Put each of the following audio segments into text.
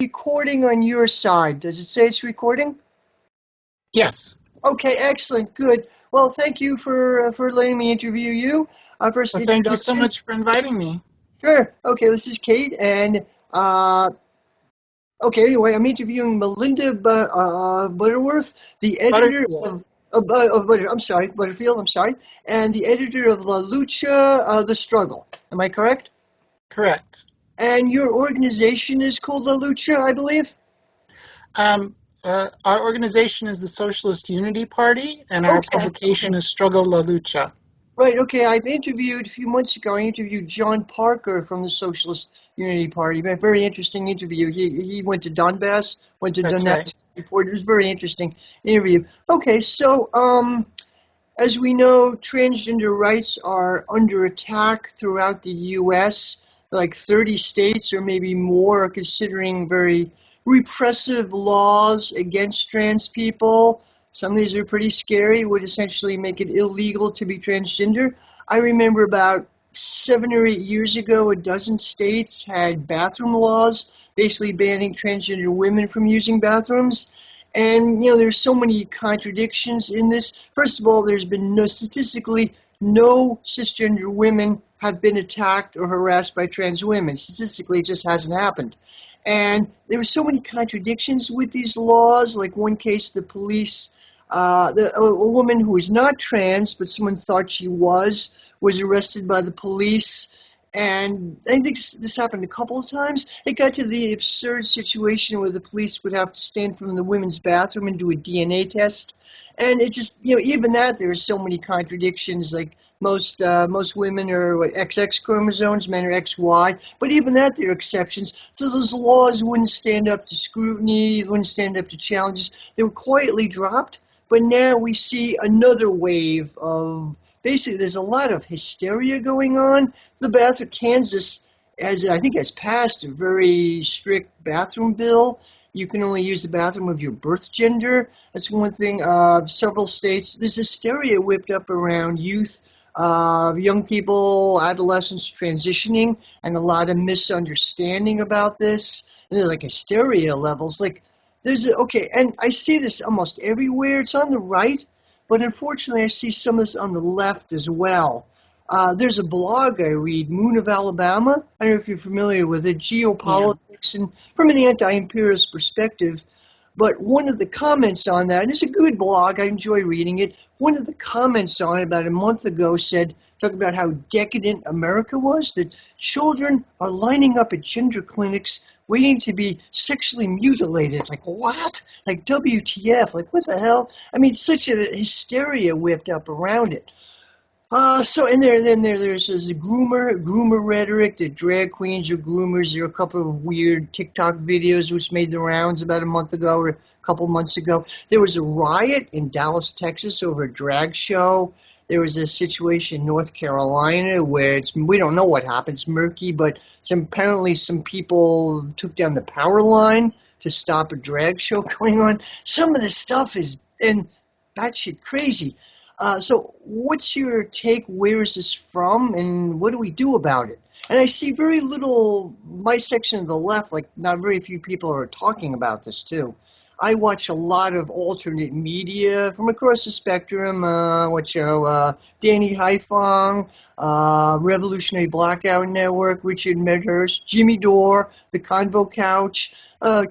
recording on your side. Does it say it's recording? Yes. Okay, excellent, good. Well, thank you for letting me interview you. First Well, thank you so introduction. much for inviting me. Sure. Okay, this is Kate, and okay. Anyway, I'm interviewing Melinda Butterworth, the editor Butterfield. Butterfield. I'm sorry, and the editor of La Lucha, The Struggle. Am I correct? Correct. And your organization is called La Lucha, I believe? Our organization is the Socialist Unity Party, and our Okay, publication okay. is Struggle La Lucha. Right, okay. I've interviewed, a few months ago, I interviewed John Parker from the Socialist Unity Party. A very interesting interview. He went to Donbass, went to That's right. Donetsk report. It was a very interesting interview. Okay, so, as we know, transgender rights are under attack throughout the U.S. Like 30 states or maybe more are considering very repressive laws against trans people. Some of these are pretty scary, would essentially make it illegal to be transgender. I remember about 7 or 8 years ago, a dozen states had bathroom laws basically banning transgender women from using bathrooms. And, there's so many contradictions in this. First of all, there's been statistically, no cisgender women have been attacked or harassed by trans women. Statistically, it just hasn't happened. And there were so many contradictions with these laws. Like one case, the police, a woman who was not trans, but someone thought she was arrested by the police. And I think this happened a couple of times. It got to the absurd situation where the police would have to stand from the women's bathroom and do a DNA test. And it just, even that, there are so many contradictions. Like most women are XX chromosomes, men are XY. But even that, there are exceptions. So those laws wouldn't stand up to scrutiny, wouldn't stand up to challenges. They were quietly dropped. But now we see another wave of, basically, there's a lot of hysteria going on. The bathroom, Kansas, has passed a very strict bathroom bill. You can only use the bathroom of your birth gender. That's one thing. Several states, there's hysteria whipped up around youth, young people, adolescents transitioning, and a lot of misunderstanding about this. And there's like hysteria levels. Like and I see this almost everywhere. It's on the right, but unfortunately, I see some of this on the left as well. There's a blog I read, Moon of Alabama. I don't know if you're familiar with it, Yeah. geopolitics, and from an anti-imperialist perspective. But one of the comments on that, and it's a good blog, I enjoy reading it. One of the comments on it about a month ago talking about how decadent America was, that children are lining up at gender clinics waiting to be sexually mutilated. Like, what? Like, WTF? Like, what the hell? I mean, such a hysteria whipped up around it. There's the groomer rhetoric, that drag queens are groomers. There are a couple of weird TikTok videos which made the rounds about a month ago or a couple months ago. There was a riot in Dallas, Texas over a drag show. There was a situation in North Carolina where we don't know what happened. It's murky, but apparently some people took down the power line to stop a drag show going on. Some of this stuff is batshit crazy. So what's your take? Where is this from? And what do we do about it? And I see very little, my section of the left, like not very few people are talking about this too. I watch a lot of alternate media from across the spectrum. Danny Haifong, Revolutionary Blackout Network, Richard Medhurst, Jimmy Dore, The Convo Couch,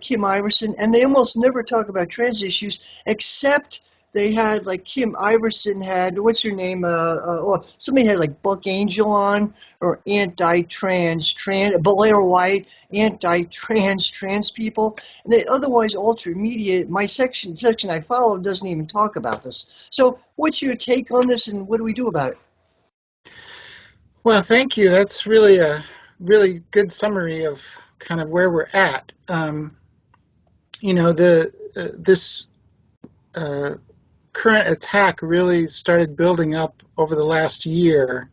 Kim Iverson, and they almost never talk about trans issues except they had, like, Kim Iverson had, what's her name? Somebody had like Buck Angel on, or Blair White, trans people. And they otherwise alternate media. My section I follow doesn't even talk about this. So, what's your take on this, and what do we do about it? Well, thank you. That's really a really good summary of kind of where we're at. This current attack really started building up over the last year.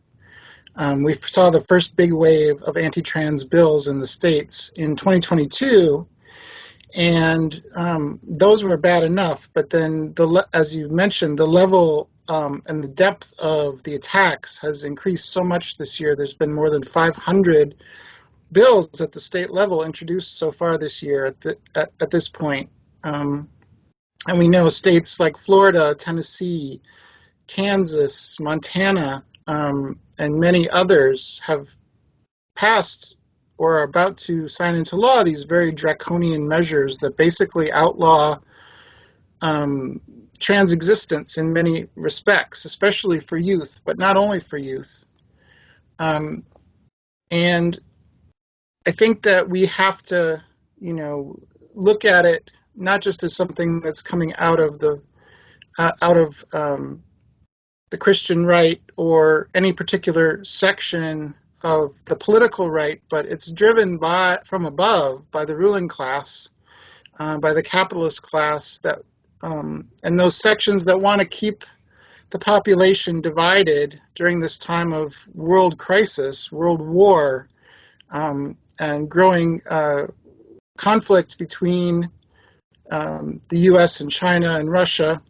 We saw the first big wave of anti-trans bills in the states in 2022, and those were bad enough. But then, as you mentioned, the level and the depth of the attacks has increased so much this year. There's been more than 500 bills at the state level introduced so far this year at this point. And we know states like Florida, Tennessee, Kansas, Montana, and many others have passed or are about to sign into law these very draconian measures that basically outlaw trans existence in many respects, especially for youth, but not only for youth. And I think that we have to, look at it not just as something that's coming out of the Christian right or any particular section of the political right, but it's driven from above by the ruling class, by the capitalist class and those sections that want to keep the population divided during this time of world crisis, world war, and growing conflict between the U.S. and China and Russia.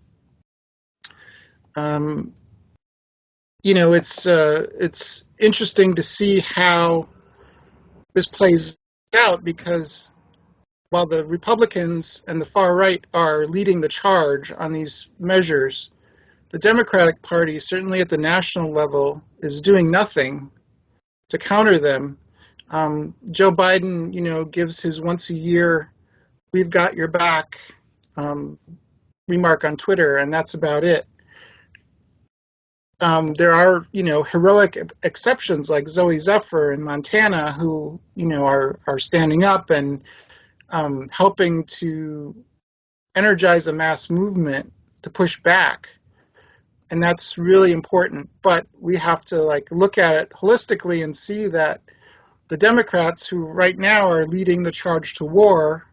It's interesting to see how this plays out, because while the Republicans and the far right are leading the charge on these measures, the Democratic Party, certainly at the national level, is doing nothing to counter them. Joe Biden, gives his once a year, "We've got your back" remark on Twitter, and that's about it. There are, heroic exceptions like Zoe Zephyr in Montana who, are standing up and helping to energize a mass movement to push back. And that's really important. But we have to look at it holistically and see that the Democrats, who right now are leading the charge to war,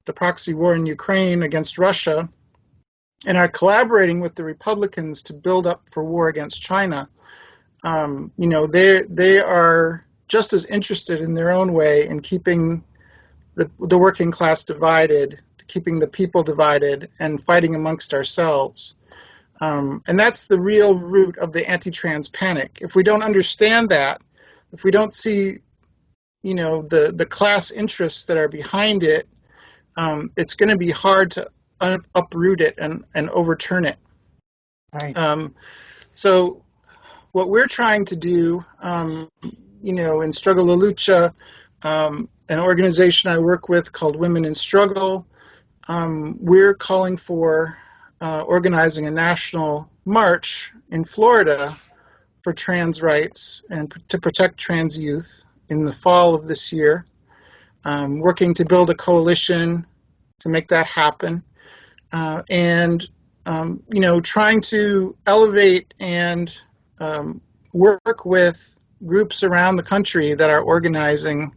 the proxy war in Ukraine against Russia, and are collaborating with the Republicans to build up for war against China, they are just as interested in their own way in keeping the working class divided, keeping the people divided, and fighting amongst ourselves. And that's the real root of the anti-trans panic. If we don't understand that, if we don't see, the class interests that are behind it, it's going to be hard to uproot it and overturn it. Right. So what we're trying to do, in Struggle La Lucha, an organization I work with called Women in Struggle, we're calling for organizing a national march in Florida for trans rights and to protect trans youth in the fall of this year, working to build a coalition to make that happen, and trying to elevate and work with groups around the country that are organizing,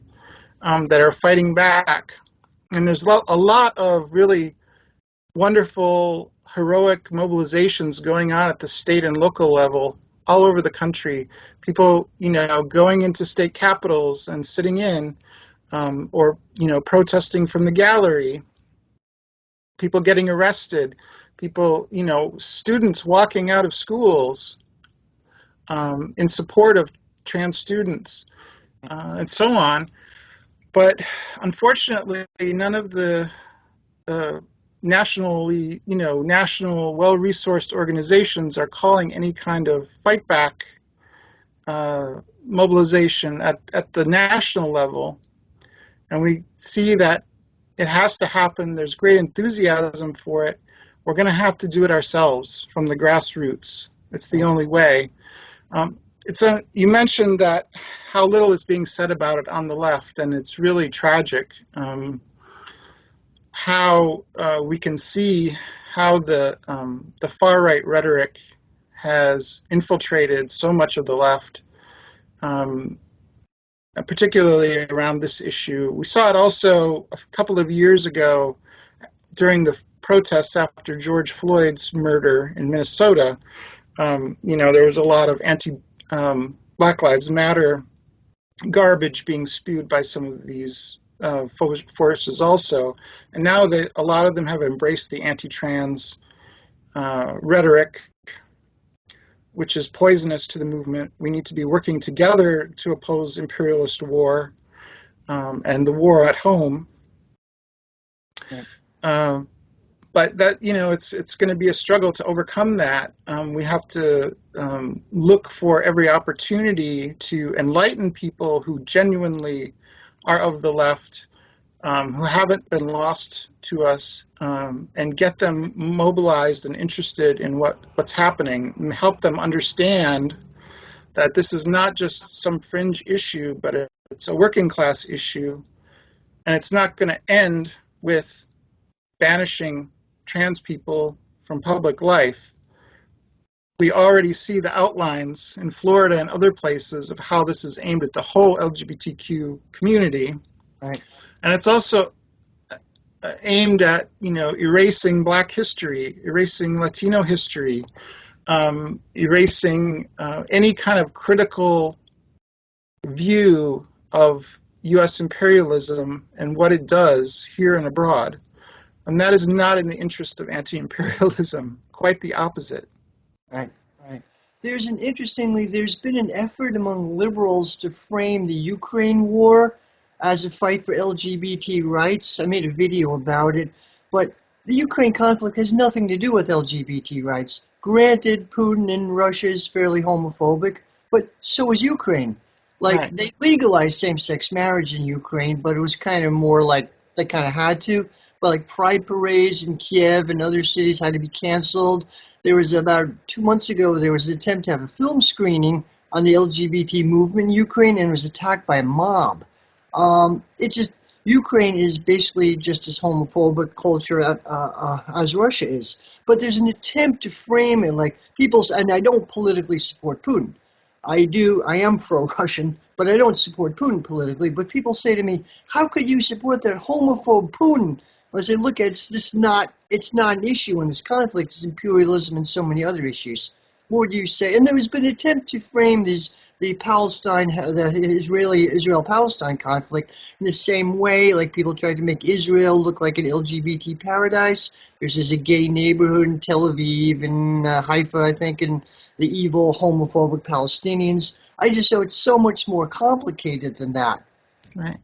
that are fighting back. And there's a lot of really wonderful, heroic mobilizations going on at the state and local level all over the country. People, going into state capitals and sitting in, or, protesting from the gallery. People getting arrested. People, students walking out of schools in support of trans students, and so on. But unfortunately, none of the national, well-resourced organizations are calling any kind of fight back mobilization at the national level. And we see that it has to happen. There's great enthusiasm for it. We're going to have to do it ourselves from the grassroots. It's the only way. You mentioned that how little is being said about it on the left, and it's really tragic how we can see how the far right rhetoric has infiltrated so much of the left, particularly around this issue. We saw it also a couple of years ago during the protests after George Floyd's murder in Minnesota. There was a lot of Black Lives Matter garbage being spewed by some of these forces also. And now a lot of them have embraced the anti-trans rhetoric, which is poisonous to the movement. We need to be working together to oppose imperialist war. and the war at home. Right. But that, it's going to be a struggle to overcome that. We have to look for every opportunity to enlighten people who genuinely are of the left, who haven't been lost to us, and get them mobilized and interested in what's happening, and help them understand that this is not just some fringe issue, but it's a working class issue, and it's not going to end with banishing trans people from public life. We already see the outlines in Florida and other places of how this is aimed at the whole LGBTQ community. Right. And it's also aimed at, erasing Black history, erasing Latino history, erasing any kind of critical view of U.S. imperialism and what it does here and abroad. And that is not in the interest of anti-imperialism, quite the opposite. Right, right. There's been an effort among liberals to frame the Ukraine war as a fight for LGBT rights. I made a video about it, but the Ukraine conflict has nothing to do with LGBT rights. Granted, Putin in Russia is fairly homophobic, but so is Ukraine. Right. They legalized same-sex marriage in Ukraine, but it was kind of more like they kind of had to. But pride parades in Kiev and other cities had to be canceled. There was about 2 months ago, there was an attempt to have a film screening on the LGBT movement in Ukraine, and it was attacked by a mob. Ukraine is basically just as homophobic culture as Russia is. But there's an attempt to frame it like and I don't politically support Putin. I am pro-Russian, but I don't support Putin politically. But people say to me, how could you support that homophobe Putin? I say, look, it's not an issue in this conflict. It's imperialism and so many other issues. What would you say? And there has been an attempt to frame the Israel-Palestine conflict in the same way, like people tried to make Israel look like an LGBT paradise. There's a gay neighborhood in Tel Aviv and Haifa, I think, and the evil homophobic Palestinians. So it's so much more complicated than that. Right.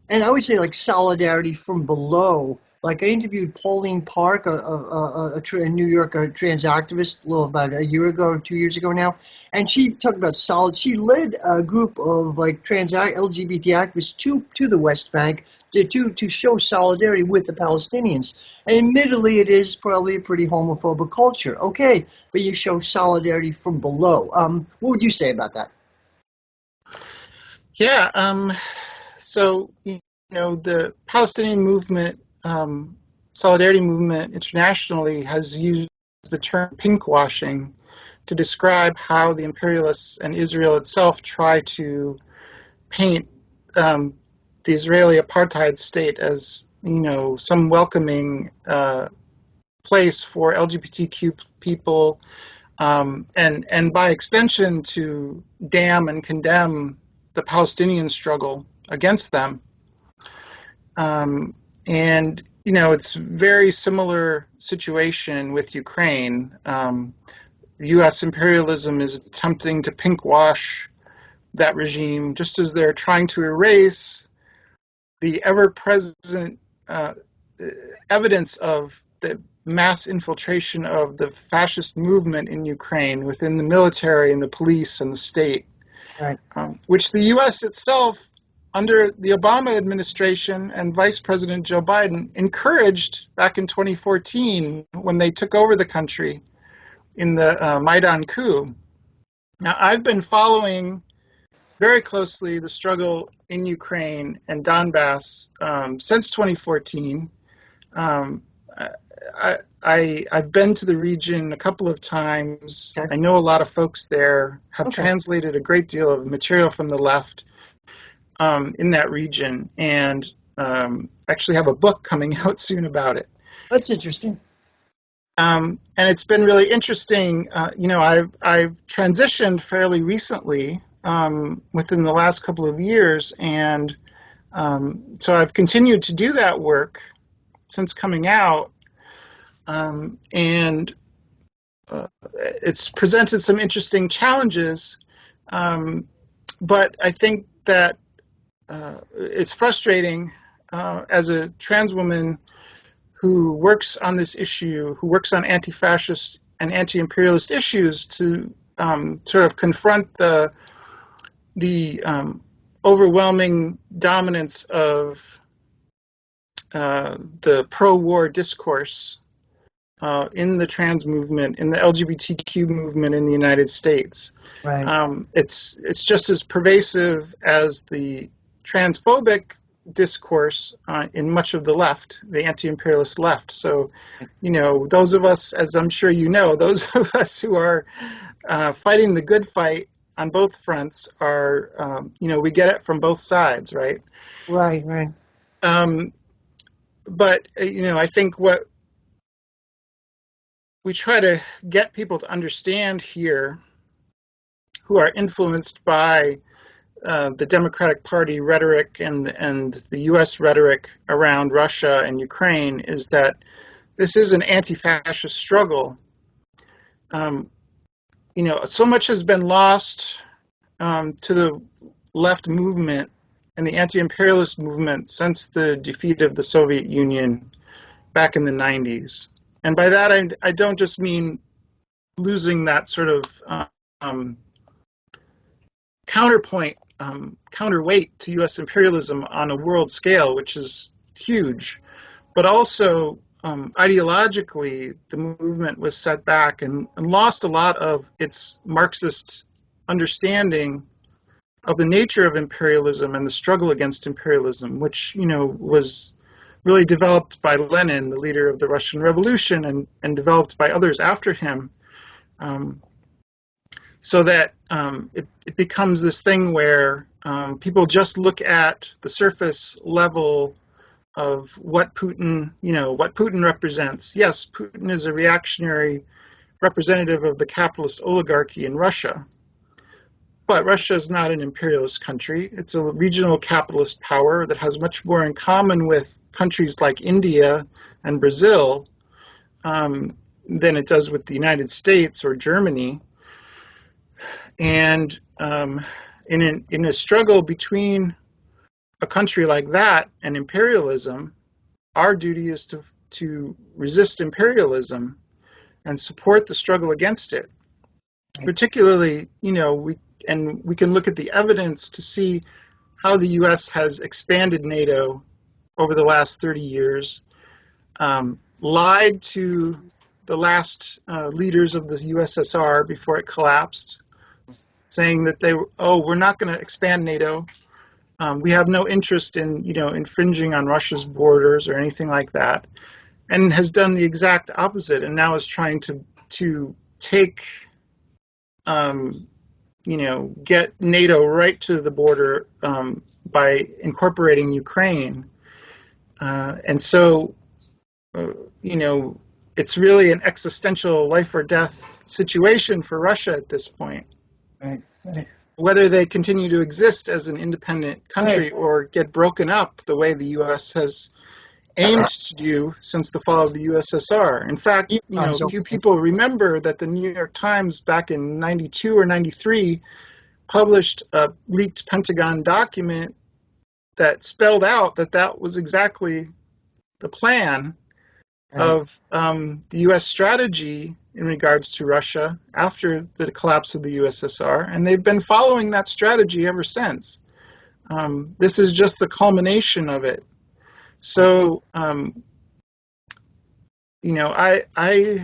And I would say solidarity from below. I interviewed Pauline Park, a New York trans activist, about a year ago, 2 years ago now, and she talked about She led a group of trans LGBT activists to the West Bank to show solidarity with the Palestinians. And admittedly, it is probably a pretty homophobic culture. Okay, but you show solidarity from below. What would you say about that? Yeah. So, the Palestinian movement, solidarity movement internationally has used the term pinkwashing to describe how the imperialists and Israel itself try to paint the Israeli apartheid state as, some welcoming place for LGBTQ people, and by extension to damn and condemn the Palestinian struggle against them. And, it's a very similar situation with Ukraine. The U.S. imperialism is attempting to pinkwash that regime, just as they're trying to erase the ever-present evidence of the mass infiltration of the fascist movement in Ukraine within the military and the police and the state, Right. Which the U.S. itself, under the Obama administration and Vice President Joe Biden, encouraged back in 2014 when they took over the country in the Maidan coup. Now, I've been following very closely the struggle in Ukraine and Donbass since 2014. I've been to the region a couple of times. Okay. I know a lot of folks there, have Okay. translated a great deal of material from the left in that region, and actually have a book coming out soon about it. That's interesting. And it's been really interesting. I've transitioned fairly recently, within the last couple of years, and so I've continued to do that work since coming out, and it's presented some interesting challenges, but I think that it's frustrating as a trans woman who works on this issue, who works on anti-fascist and anti-imperialist issues, to sort of confront the overwhelming dominance of the pro-war discourse in the trans movement, in the LGBTQ movement in the United States. Right. It's just as pervasive as the transphobic discourse in much of the left, the anti-imperialist left. So, those of us, as I'm sure you know, those of us who are fighting the good fight on both fronts are, we get it from both sides, right? Right. Right. But, I think what we try to get people to understand here who are influenced by the Democratic Party rhetoric and the U.S. rhetoric around Russia and Ukraine is that this is an anti-fascist struggle. So much has been lost to the left movement and the anti-imperialist movement since the defeat of the Soviet Union back in the 90s. And by that, I don't just mean losing that sort of counterweight to U.S. imperialism on a world scale, which is huge, but also ideologically, the movement was set back and lost a lot of its Marxist understanding of the nature of imperialism and the struggle against imperialism, which, was really developed by Lenin, the leader of the Russian Revolution, and developed by others after him, so that it becomes this thing where people just look at the surface level of what Putin represents. Yes, Putin is a reactionary representative of the capitalist oligarchy in Russia, but Russia is not an imperialist country. It's a regional capitalist power that has much more in common with countries like India and Brazil than it does with the United States or Germany. And in a struggle between a country like that and imperialism, our duty is to resist imperialism and support the struggle against it. Particularly, we can look at the evidence to see how the U.S. has expanded NATO over the last 30 years, lied to the last leaders of the USSR before it collapsed, saying that we're not going to expand NATO. We have no interest in, infringing on Russia's borders or anything like that, and has done the exact opposite, and now is trying to take get NATO right to the border by incorporating Ukraine. And so, it's really an existential life or death situation for Russia at this point. Right. Whether they continue to exist as an independent country or get broken up the way the U.S. has aimed to do since the fall of the USSR. In fact, few people remember that the New York Times back in 92 or 93 published a leaked Pentagon document that spelled out that was exactly the plan of the U.S. strategy in regards to Russia after the collapse of the USSR, and they've been following that strategy ever since. This is just the culmination of it. So, I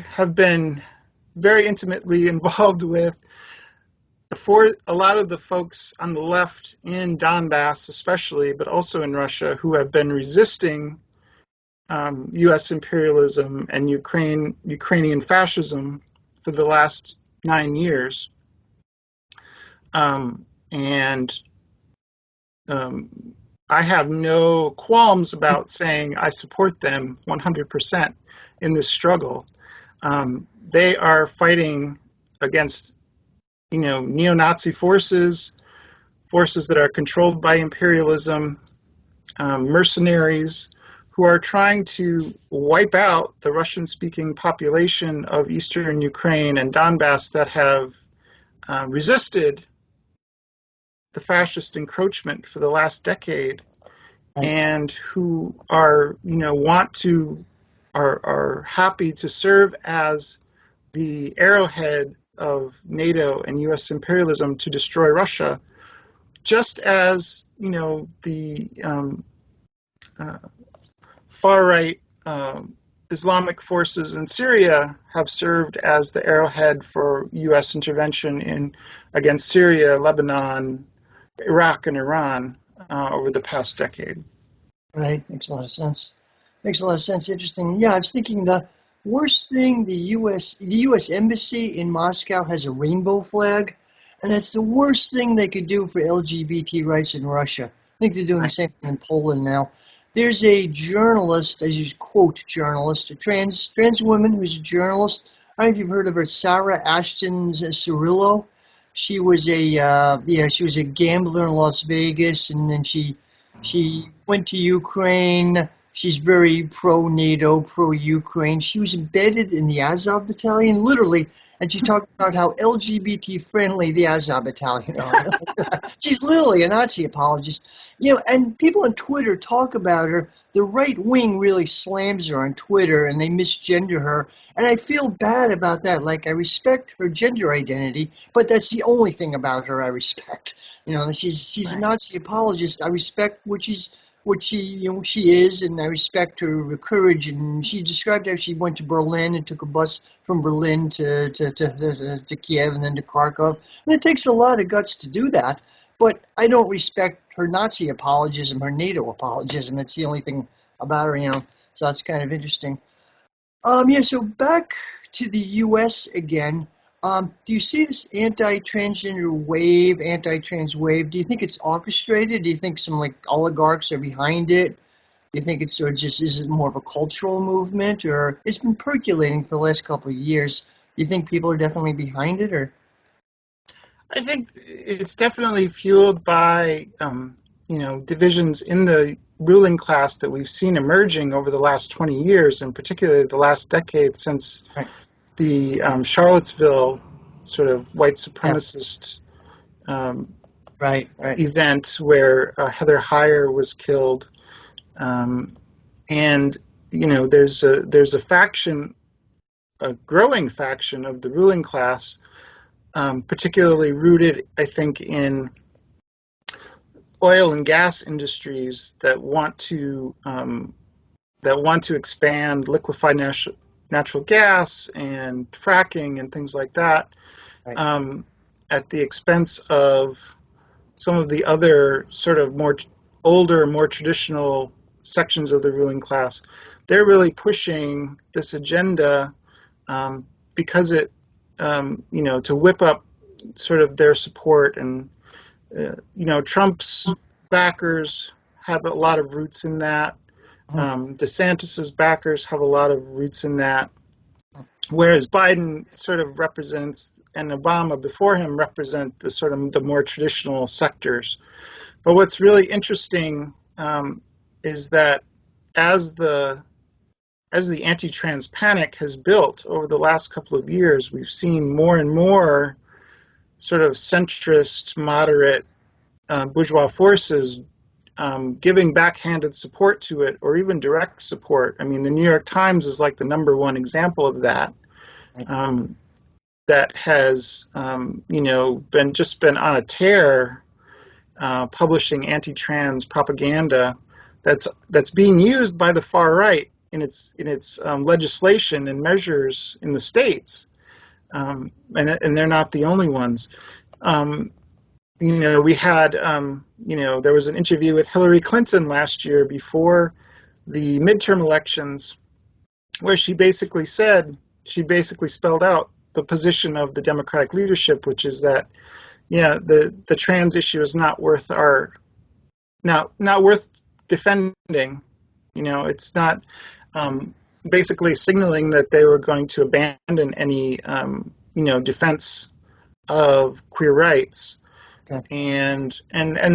have been very intimately involved with a lot of the folks on the left in Donbass especially, but also in Russia, who have been resisting U.S. imperialism and Ukrainian fascism for the last 9 years. I have no qualms about saying I support them 100% in this struggle. They are fighting against, neo-Nazi forces that are controlled by imperialism, mercenaries who are trying to wipe out the Russian-speaking population of eastern Ukraine and Donbass that have resisted the fascist encroachment for the last decade, Right. and who are, are happy to serve as the arrowhead of NATO and U.S. imperialism to destroy Russia, just as, the far-right Islamic forces in Syria have served as the arrowhead for U.S. intervention against Syria, Lebanon, Iraq, and Iran over the past decade. Right. Makes a lot of sense. Makes a lot of sense. Interesting. Yeah, I was thinking the worst thing, the U.S. Embassy in Moscow has a rainbow flag, and that's the worst thing they could do for LGBT rights in Russia. I think they're doing the same thing in Poland now. There's a journalist, as you quote journalist, a trans woman who's a journalist. I don't know if you've heard of her, Sarah Ashton Cirillo. She was she was a gambler in Las Vegas, and then she went to Ukraine. She's very pro-NATO, pro-Ukraine. She was embedded in the Azov battalion, literally, and she talked about how LGBT-friendly the Azov battalion are. She's literally a Nazi apologist. And people on Twitter talk about her. The right wing really slams her on Twitter, and they misgender her. And I feel bad about that. Like, I respect her gender identity, but that's the only thing about her I respect. She's a Nazi apologist. I respect what she is, and I respect her courage. And she described how she went to Berlin and took a bus from Berlin to Kiev and then to Kharkov. And it takes a lot of guts to do that. But I don't respect her Nazi apologism, her NATO apologism. That's the only thing about her, So that's kind of interesting. So back to the U.S. again. Do you see this anti-transgender wave, anti-trans wave? Do you think it's orchestrated? Do you think some oligarchs are behind it? Do you think it's sort of is it more of a cultural movement, or it's been percolating for the last couple of years? Do you think people are definitely behind it, or? I think it's definitely fueled by, divisions in the ruling class that we've seen emerging over the last 20 years, and particularly the last decade since the Charlottesville sort of white supremacist event where Heather Heyer was killed. There's a faction, a growing faction of the ruling class, particularly rooted, I think, in oil and gas industries that want to expand liquefied natural gas and fracking and things like that, at the expense of some of the other sort of more traditional sections of the ruling class. They're really pushing this agenda because it, to whip up sort of their support. And, Trump's backers have a lot of roots in that. DeSantis's backers have a lot of roots in that. Whereas Biden sort of represents, and Obama before him represent the sort of the more traditional sectors. But what's really interesting is that as the anti-trans panic has built over the last couple of years, we've seen more and more sort of centrist, moderate bourgeois forces giving backhanded support to it, or even direct support. I mean, the New York Times is like the number one example of that. That has, been on a tear, publishing anti-trans propaganda that's being used by the far right in its legislation and measures in the states, and they're not the only ones. We had, there was an interview with Hillary Clinton last year before the midterm elections, where she basically spelled out the position of the Democratic leadership, which is that, the trans issue is not worth not worth defending. It's not, basically signaling that they were going to abandon any, defense of queer rights. Okay. And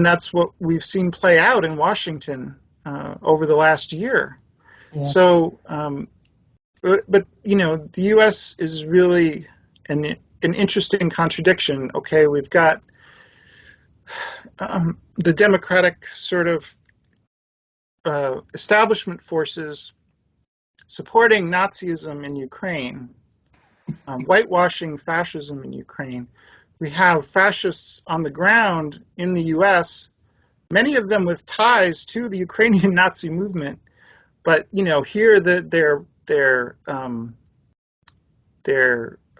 that's what we've seen play out in Washington over the last year. Yeah. So, but the U.S. is really an interesting contradiction. Okay, we've got the democratic sort of establishment forces supporting Nazism in Ukraine, whitewashing fascism in Ukraine. We have fascists on the ground in the U.S., many of them with ties to the Ukrainian Nazi movement. But here they're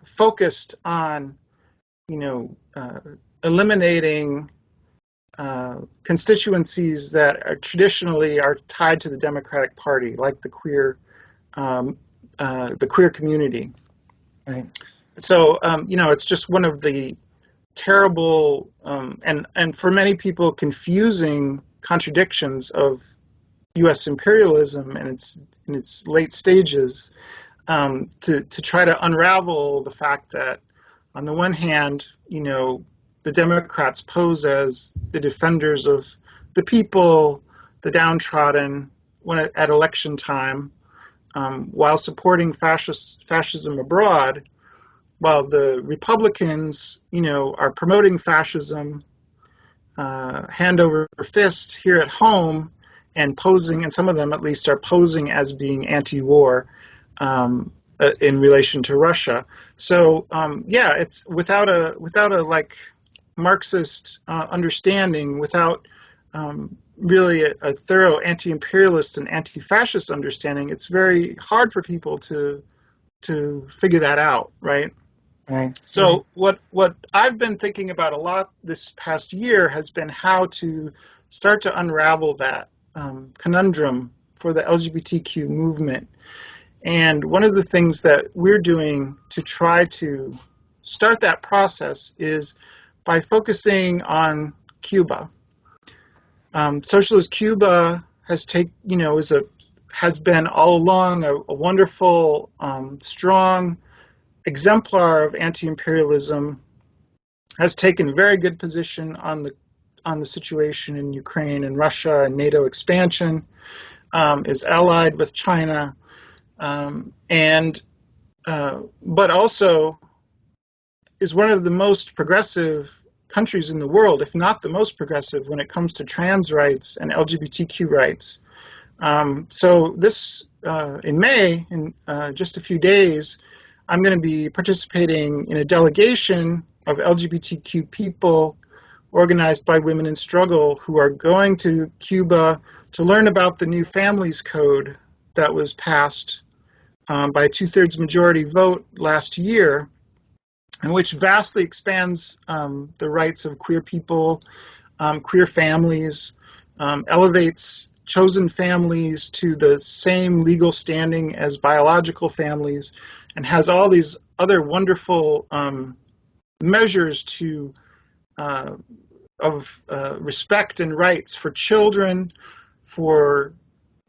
focused on eliminating constituencies that are traditionally tied to the Democratic Party, like the queer community. Right. So it's just one of the terrible and for many people confusing contradictions of U.S. imperialism and in its late stages, to try to unravel the fact that on the one hand, the Democrats pose as the defenders of the people, the downtrodden, at election time, while supporting fascism abroad, while the Republicans, are promoting fascism hand over fist here at home, and posing, and some of them at least are posing as being anti-war in relation to Russia. So it's without a like Marxist understanding, without really a thorough anti-imperialist and anti-fascist understanding, it's very hard for people to figure that out, right? Right. So what I've been thinking about a lot this past year has been how to start to unravel that conundrum for the LGBTQ movement. And one of the things that we're doing to try to start that process is by focusing on Cuba. Socialist Cuba has has been all along a wonderful, strong exemplar of anti-imperialism, has taken a very good position on the situation in Ukraine and Russia and NATO expansion, is allied with China, but also is one of the most progressive countries in the world, if not the most progressive, when it comes to trans rights and LGBTQ rights. So this, in May, in just a few days, I'm going to be participating in a delegation of LGBTQ people organized by Women in Struggle who are going to Cuba to learn about the new Families Code that was passed by a 2/3 majority vote last year, and which vastly expands the rights of queer people, queer families, elevates chosen families to the same legal standing as biological families, and has all these other wonderful measures of respect and rights for children, for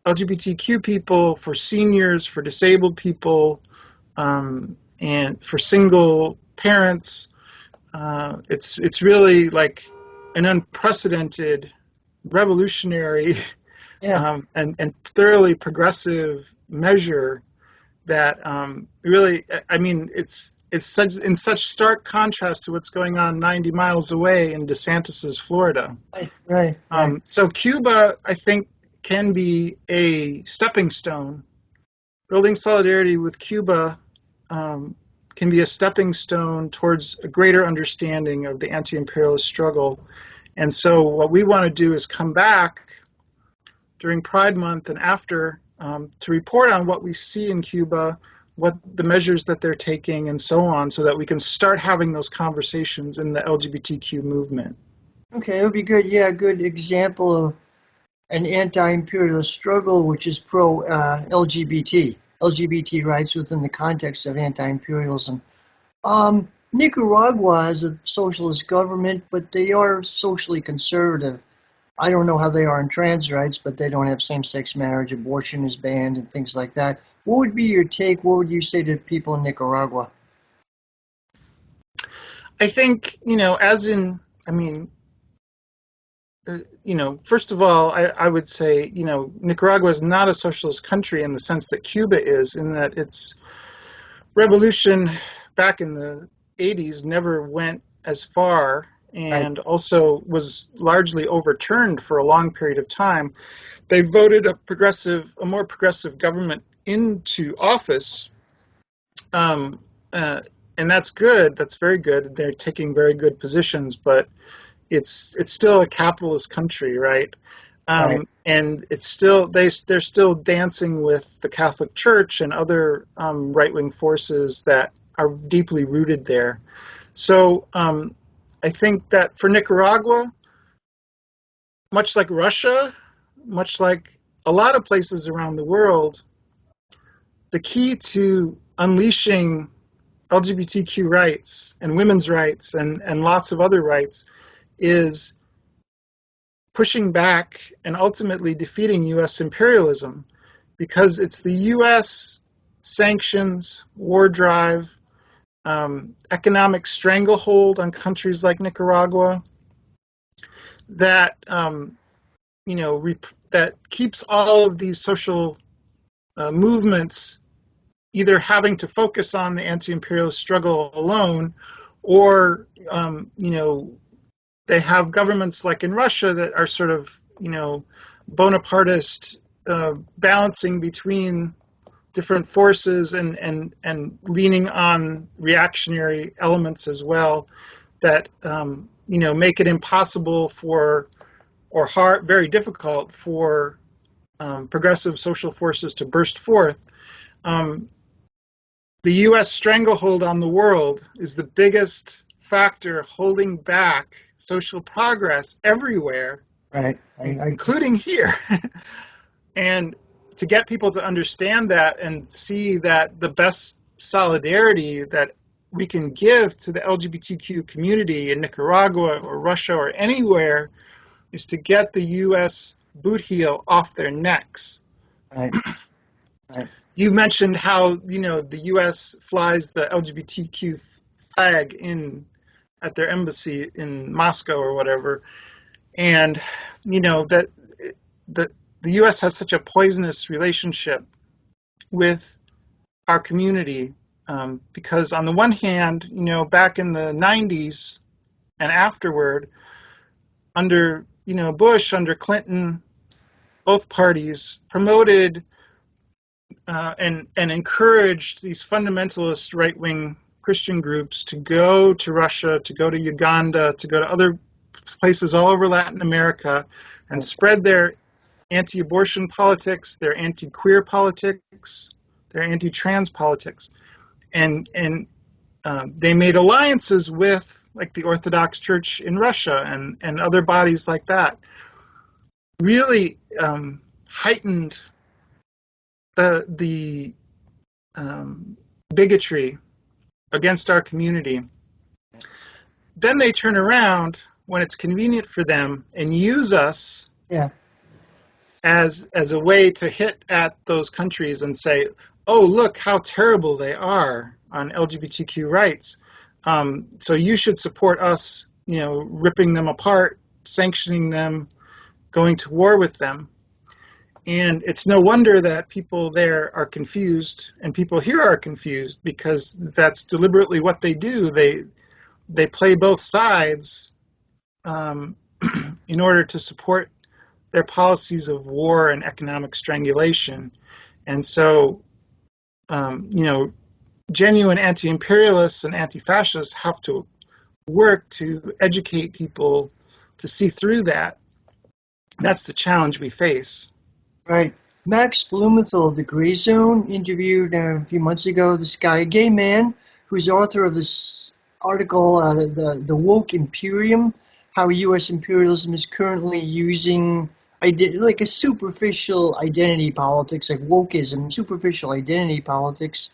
LGBTQ people, for seniors, for disabled people, and for single parents. It's really like an unprecedented, revolutionary, and thoroughly progressive measure that really, I mean, it's in such stark contrast to what's going on 90 miles away in DeSantis's Florida. Right. So Cuba, I think, can be a stepping stone. Building solidarity with Cuba can be a stepping stone towards a greater understanding of the anti-imperialist struggle. And so what we want to do is come back during Pride Month and after to report on what we see in Cuba, what the measures that they're taking, and so on, so that we can start having those conversations in the LGBTQ movement. Okay, it would be good. Yeah, a good example of an anti-imperialist struggle which is LGBT rights within the context of anti-imperialism. Nicaragua has a socialist government, but they are socially conservative. I don't know how they are in trans rights, but they don't have same-sex marriage, abortion is banned, and things like that. What would be your take? What would you say to people in Nicaragua? I think, first of all, I would say, Nicaragua is not a socialist country in the sense that Cuba is, in that its revolution back in the 80s never went as far Right. and also was largely overturned for a long period of time. They voted a more progressive government into office, um, uh, and that's good. That's very good. They're taking very good positions, but it's still a capitalist country, right? Right. And it's still they're still dancing with the Catholic Church and other right-wing forces that are deeply rooted there. So I think that for Nicaragua, much like Russia, much like a lot of places around the world, the key to unleashing LGBTQ rights and women's rights and lots of other rights is pushing back and ultimately defeating U.S. imperialism, because it's the U.S. sanctions, war drive, economic stranglehold on countries like Nicaragua that that keeps all of these social movements either having to focus on the anti-imperialist struggle alone, or they have governments like in Russia that are sort of Bonapartist, balancing between different forces and leaning on reactionary elements as well that make it impossible for or hard, very difficult for progressive social forces to burst forth. The U.S. stranglehold on the world is the biggest factor holding back social progress everywhere, Right. including here. And to get people to understand that and see that the best solidarity that we can give to the LGBTQ community in Nicaragua or Russia or anywhere is to get the U.S. boot heel off their necks. Right. Right. You mentioned how the U.S. flies the LGBTQ flag in at their embassy in Moscow or whatever, and that the U.S. has such a poisonous relationship with our community, because on the one hand, back in the 90s and afterward, under Bush, under Clinton, both parties promoted and encouraged these fundamentalist right-wing Christian groups to go to Russia, to go to Uganda, to go to other places all over Latin America and spread their anti-abortion politics, their anti-queer politics, their anti-trans politics. And they made alliances with like the Orthodox Church in Russia and other bodies like that. Really heightened the bigotry against our community. Then they turn around when it's convenient for them and use us as a way to hit at those countries and say, oh, look how terrible they are on LGBTQ rights. So you should support us, ripping them apart, sanctioning them, going to war with them. And it's no wonder that people there are confused and people here are confused, because that's deliberately what they do. They play both sides in order to support their policies of war and economic strangulation. And so, genuine anti-imperialists and anti-fascists have to work to educate people to see through that. That's the challenge we face. Right. Max Blumenthal of the Gray Zone interviewed a few months ago this guy, a gay man, who's author of this article, the Woke Imperium, how U.S. imperialism is currently using like a superficial identity politics, like wokeism, superficial identity politics,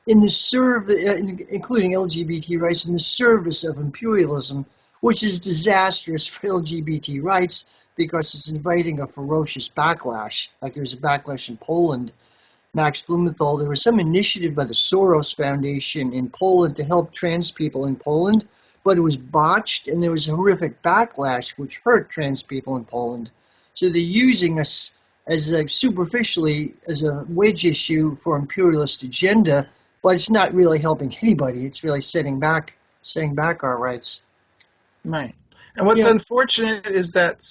in the including LGBT rights, in the service of imperialism, which is disastrous for LGBT rights because it's inviting a ferocious backlash. Like there's a backlash in Poland. Max Blumenthal, there was some initiative by the Soros Foundation in Poland to help trans people in Poland, but it was botched and there was a horrific backlash which hurt trans people in Poland. So they're using us as superficially as a wedge issue for imperialist agenda, but it's not really helping anybody. It's really setting back our rights. Right. And what's Yeah, unfortunate is that,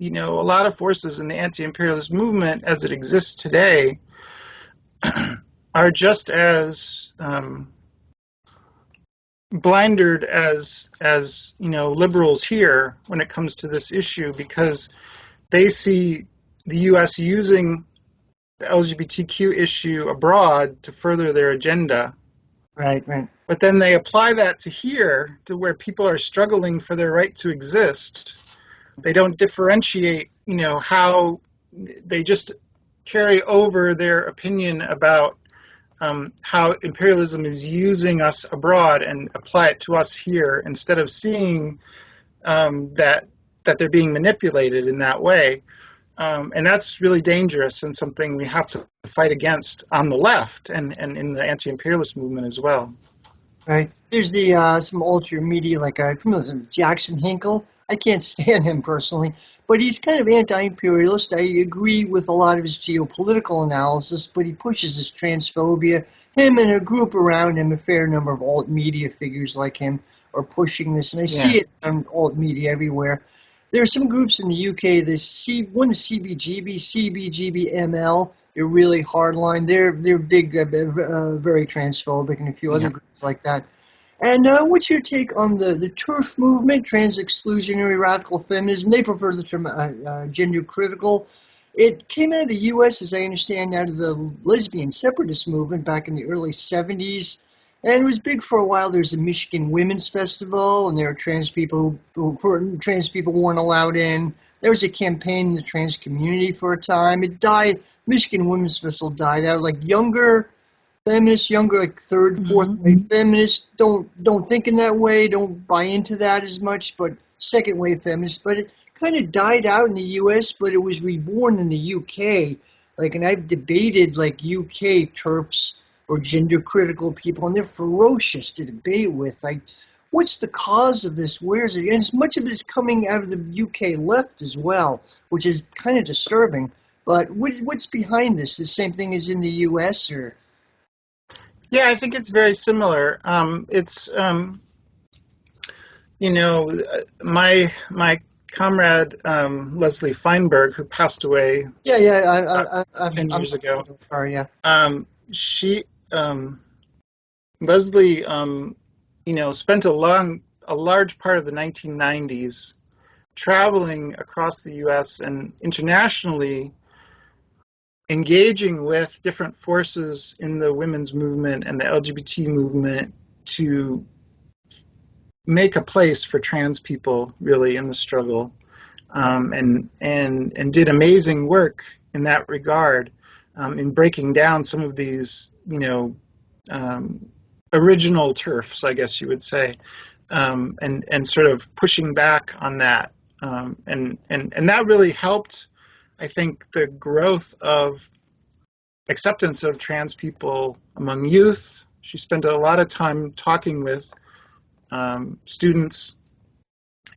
a lot of forces in the anti-imperialist movement as it exists today are just as blindered as liberals here when it comes to this issue, because they see the U.S. using the LGBTQ issue abroad to further their agenda. right, right. But then they apply that to here, to where people are struggling for their right to exist. They don't differentiate, how they just carry over their opinion about how imperialism is using us abroad and apply it to us here, instead of seeing that they're being manipulated in that way. And that's really dangerous and something we have to fight against on the left and in the anti-imperialist movement as well. Right. There's some ultra media, like familiar with Jackson Hinkle. I can't stand him personally, but he's kind of anti-imperialist. I agree with a lot of his geopolitical analysis, but he pushes his transphobia. Him and a group around him, a fair number of alt media figures like him, are pushing this, and I see it on alt media everywhere. There are some groups in the UK, the CBGB, they're really hardline. They're big, very transphobic, and a few other Yeah. groups like that. And what's your take on the TERF movement, trans-exclusionary radical feminism? They prefer the term gender critical. It came out of the U.S., as I understand, out of the lesbian separatist movement back in the early 70s. And it was big for a while. There's a Michigan Women's Festival, and there were trans people trans people weren't allowed in. There was a campaign in the trans community for a time. It died. Michigan Women's Festival died out. Like younger feminists, younger like third, fourth wave feminists don't think in that way, don't buy into that as much. But second wave feminists, but it kind of died out in the U.S., but it was reborn in the U.K. Like, and I've debated like UK TERFs or gender critical people, and they're ferocious to debate with. Like, what's the cause of this? Where is it? And much of it is coming out of the UK left as well, which is kind of disturbing. But what's behind this? The same thing as in the US, or? Yeah, I think it's very similar. It's my comrade Leslie Feinberg, who passed away Yeah. 10 years ago. Sorry, yeah. She Leslie, spent a large part of the 1990s traveling across the U.S. and internationally, engaging with different forces in the women's movement and the LGBT movement to make a place for trans people, really, in the struggle, and did amazing work in that regard, in breaking down some of these, original TERFs, I guess you would say, and sort of pushing back on that, and that really helped, I think, the growth of acceptance of trans people among youth. She spent a lot of time talking with students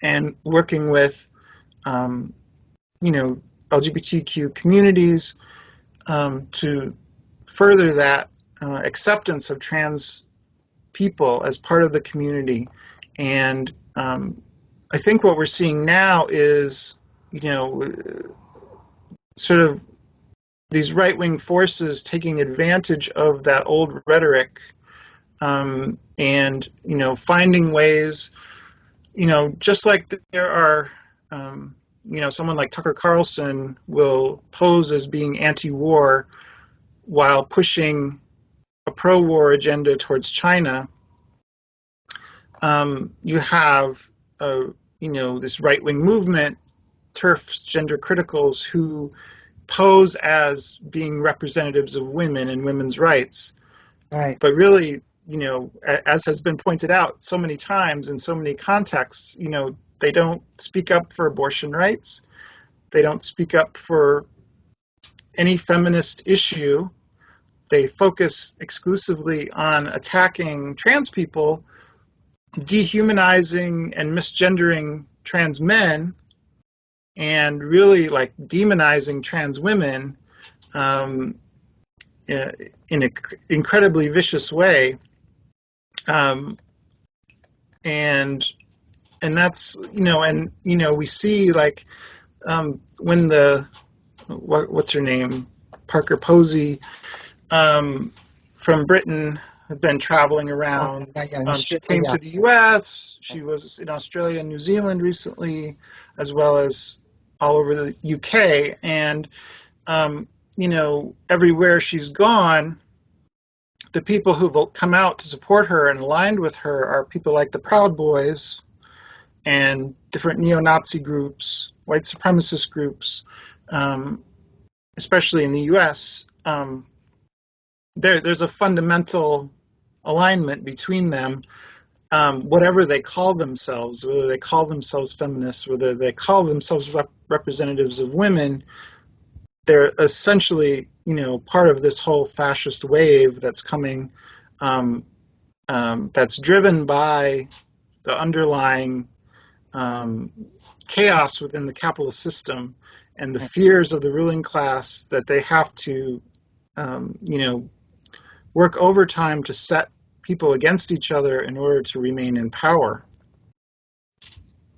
and working with, LGBTQ communities to further that acceptance of trans people as part of the community. And I think what we're seeing now is, sort of these right-wing forces taking advantage of that old rhetoric, and finding ways, just like there are, someone like Tucker Carlson will pose as being anti-war while pushing a pro-war agenda towards China. You have, this right-wing movement, TERFs, gender criticals, who pose as being representatives of women and women's rights. Right. But really, as has been pointed out so many times in so many contexts, they don't speak up for abortion rights. They don't speak up for any feminist issue. They focus exclusively on attacking trans people, dehumanizing and misgendering trans men, and really like demonizing trans women in an incredibly vicious way. And and that's, we see, like, when what's her name, Parker Posey, from Britain, had been traveling around. She came to the U.S. She was in Australia and New Zealand recently, as well as all over the U.K. And everywhere she's gone, the people who've come out to support her and aligned with her are people like the Proud Boys and different neo-Nazi groups, white supremacist groups, especially in the U.S. There's a fundamental alignment between them, whatever they call themselves, whether they call themselves feminists, whether they call themselves representatives of women. They're essentially, part of this whole fascist wave that's coming, that's driven by the underlying chaos within the capitalist system and the fears of the ruling class that they have to, work overtime to set people against each other in order to remain in power.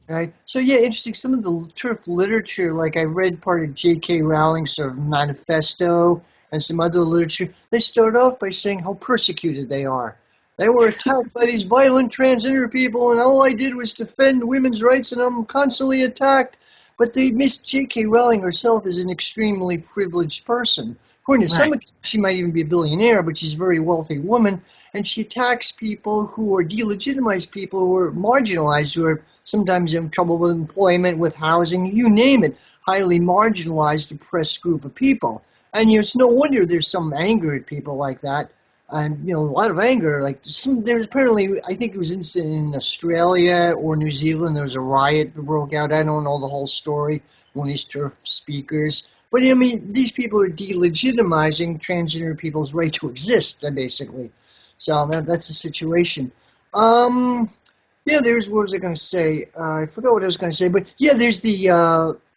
Right. So yeah, interesting. Some of the turf literature, like I read part of J.K. Rowling's sort of manifesto and some other literature, they start off by saying how persecuted they are. They were attacked by these violent transgender people, and all I did was defend women's rights, and I'm constantly attacked. But they miss J.K. Rowling herself as an extremely privileged person. According to some, she might even be a billionaire, but she's a very wealthy woman, and she attacks people who are delegitimized people, who are marginalized, who are sometimes in trouble with employment, with housing, you name it, highly marginalized, oppressed group of people. And it's no wonder there's some anger at people like that. And, a lot of anger. Like, there's apparently, I think it was in Australia or New Zealand, there was a riot that broke out. I don't know the whole story, one of these turf speakers. But, these people are delegitimizing transgender people's right to exist, basically. So that's the situation. Yeah, what was I going to say? I forgot what I was going to say. But, yeah, there's the,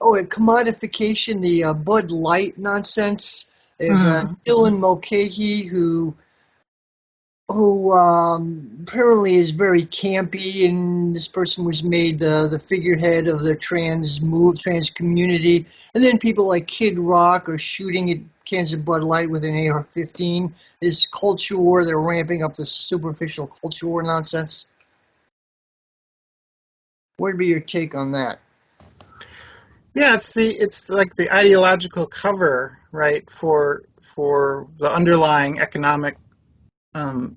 commodification, the Bud Light nonsense. Dylan Mulcahy, who apparently is very campy, and this person was made the figurehead of the trans community. And then people like Kid Rock are shooting at cans of Bud Light with an AR-15. This culture war, they're ramping up the superficial culture war nonsense. What would be your take on that? Yeah, it's like the ideological cover, right, for the underlying economic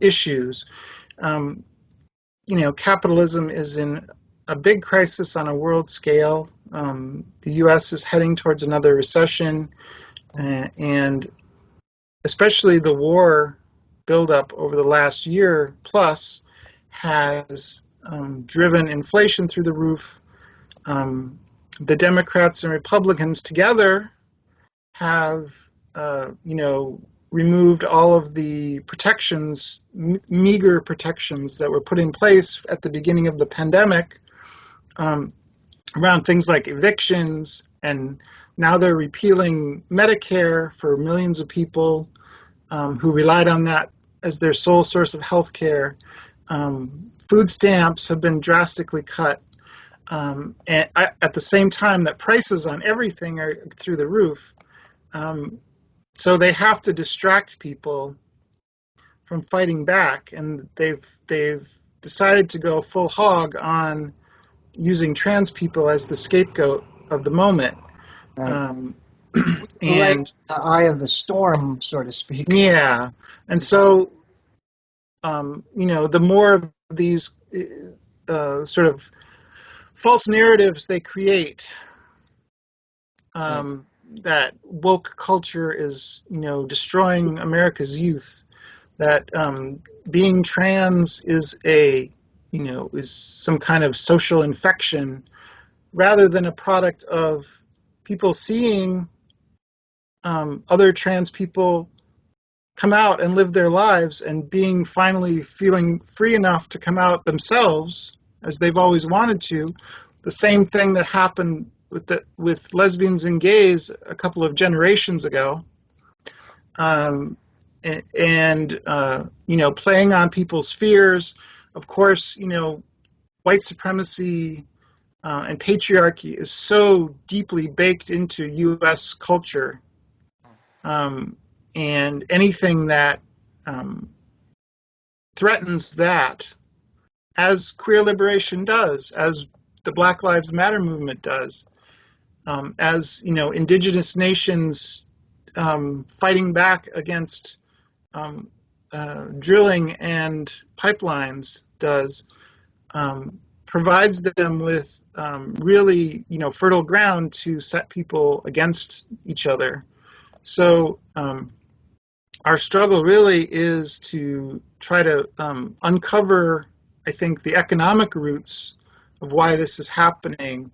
issues. Capitalism is in a big crisis on a world scale. The U.S. is heading towards another recession, and especially the war buildup over the last year plus has driven inflation through the roof. The Democrats and Republicans together have, removed all of the protections, meager protections that were put in place at the beginning of the pandemic around things like evictions, and now they're repealing Medicare for millions of people who relied on that as their sole source of health care. Food stamps have been drastically cut, and at the same time that prices on everything are through the roof. So they have to distract people from fighting back, and they've decided to go full hog on using trans people as the scapegoat of the moment. Right. And the eye of the storm, so to speak. Yeah, and so the more of these sort of false narratives they create. That woke culture is, destroying America's youth. That being trans is is some kind of social infection, rather than a product of people seeing other trans people come out and live their lives, and finally feeling free enough to come out themselves as they've always wanted to. The same thing that happened with lesbians and gays a couple of generations ago, and playing on people's fears. Of course, white supremacy and patriarchy is so deeply baked into U.S. culture, and anything that threatens that, as queer liberation does, as the Black Lives Matter movement does, as indigenous nations fighting back against drilling and pipelines does, provides them with really fertile ground to set people against each other. So our struggle really is to try to uncover, I think, the economic roots of why this is happening,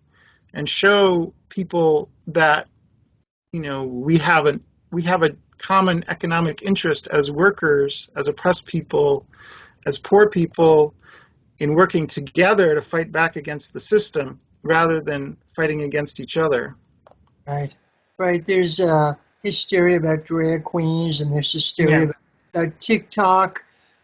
and show people that we have a common economic interest as workers, as oppressed people, as poor people, in working together to fight back against the system rather than fighting against each other. Right. There's hysteria about drag queens, and there's hysteria about TikTok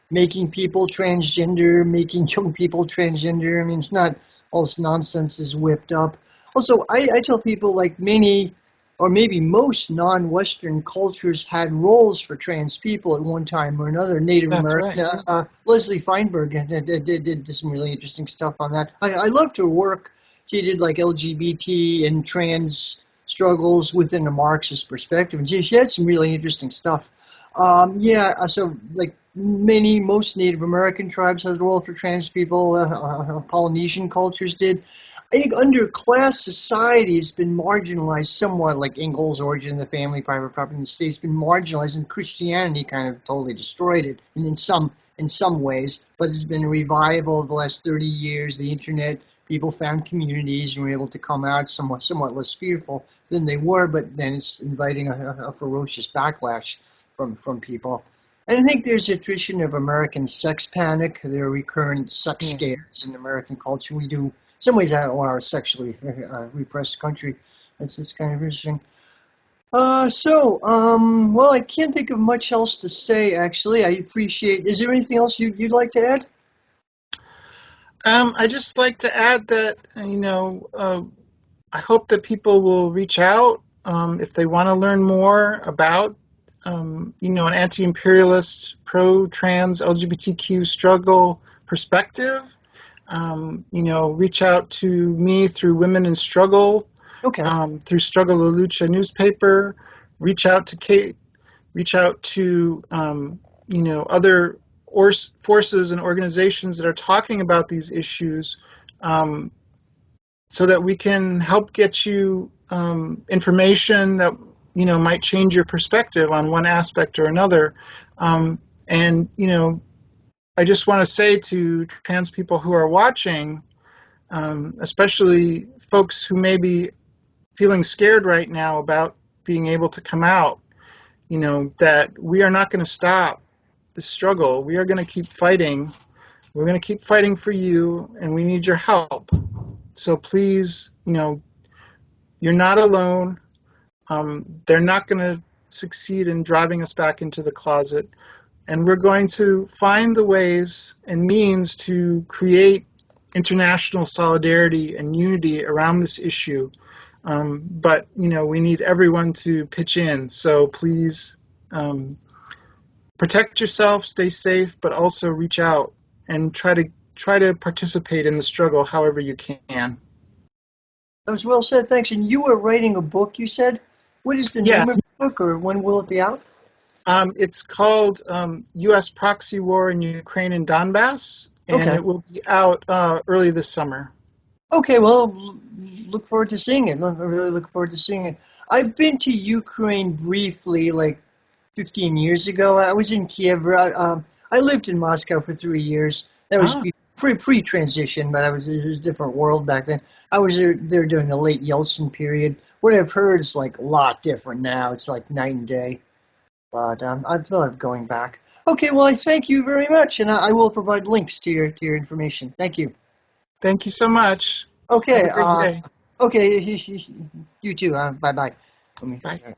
making people transgender, making young people transgender. I mean, it's not all this nonsense is whipped up. Also, I tell people, like, many or maybe most non-Western cultures had roles for trans people at one time or another. Native That's American, right. Leslie Feinberg did some really interesting stuff on that. I loved her work. She did like LGBT and trans struggles within a Marxist perspective, and she had some really interesting stuff. So like most Native American tribes had a role for trans people. Polynesian cultures did. I think underclass society has been marginalized somewhat, like Ingalls' Origin of the Family, Private Property in the State's been marginalized, and Christianity kind of totally destroyed it, and in some ways. But there's been a revival of the last 30 years. The internet, people found communities and were able to come out somewhat less fearful than they were. But then it's inviting a ferocious backlash from people. And I think there's a tradition of American sex panic. There are recurrent sex scares in American culture. We do. In some ways, are a sexually repressed country. It's kind of interesting. Well, I can't think of much else to say, actually. I appreciate. Is there anything else you'd like to add? I just like to add that, I hope that people will reach out if they want to learn more about, an anti-imperialist, pro-trans, LGBTQ struggle perspective. Reach out to me through Women in Struggle, through Struggle La Lucha newspaper. Reach out to Kate. Reach out to other forces and organizations that are talking about these issues, so that we can help get you information that might change your perspective on one aspect or another. I just want to say to trans people who are watching, especially folks who may be feeling scared right now about being able to come out, that we are not going to stop the struggle. We are going to keep fighting. We're going to keep fighting for you, and we need your help. So please, you're not alone. They're not going to succeed in driving us back into the closet. And we're going to find the ways and means to create international solidarity and unity around this issue. But we need everyone to pitch in. So please protect yourself, stay safe, but also reach out and try to participate in the struggle however you can. That was well said. Thanks. And you were writing a book, you said? What is the name of the book, or when will it be out? It's called U.S. Proxy War in Ukraine and Donbass, and it will be out early this summer. Okay, well, look forward to seeing it. I really look forward to seeing it. I've been to Ukraine briefly, like 15 years ago. I was in Kiev. I lived in Moscow for 3 years. That was pre-transition, but it was a different world back then. I was there during the late Yeltsin period. What I've heard is like a lot different now. It's like night and day. But I've thought of going back. Okay, well, I thank you very much, and I will provide links to your information. Thank you. Thank you so much. Okay. Have a great day. Okay. You too. Bye bye. Bye.